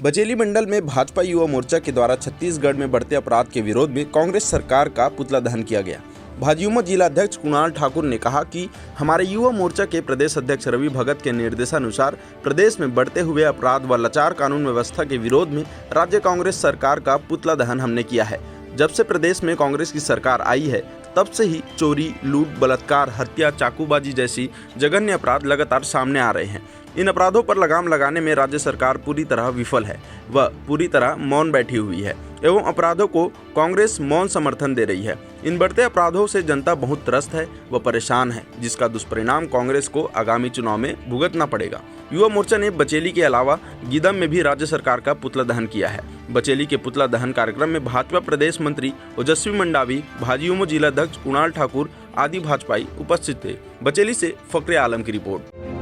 बचेली मंडल में भाजपा युवा मोर्चा के द्वारा छत्तीसगढ़ में बढ़ते अपराध के विरोध में कांग्रेस सरकार का पुतला दहन किया गया। भाजयुमो जिला अध्यक्ष कुणाल ठाकुर ने कहा कि हमारे युवा मोर्चा के प्रदेश अध्यक्ष रवि भगत के निर्देशानुसार प्रदेश में बढ़ते हुए अपराध व लाचार कानून व्यवस्था के विरोध में राज्य कांग्रेस सरकार का पुतला दहन हमने किया है। जब से प्रदेश में कांग्रेस की सरकार आई है तब से ही चोरी, लूट, बलात्कार, हत्या, चाकूबाजी जैसी जघन्य अपराध लगातार सामने आ रहे हैं। इन अपराधों पर लगाम लगाने में राज्य सरकार पूरी तरह विफल है व पूरी तरह मौन बैठी हुई है एवं अपराधों को कांग्रेस मौन समर्थन दे रही है। इन बढ़ते अपराधों से जनता बहुत त्रस्त है व परेशान है, जिसका दुष्परिणाम कांग्रेस को आगामी चुनाव में भुगतना पड़ेगा। युवा मोर्चा ने बचेली के अलावा गीदम में भी राज्य सरकार का पुतला दहन किया है। बचेली के पुतला दहन कार्यक्रम में भाजपा प्रदेश मंत्री ओजस्वी मंडावी, भाजयुमो जिला अध्यक्ष कुणाल ठाकुर आदि भाजपाई उपस्थित थे। बचेली से फकरे आलम की रिपोर्ट।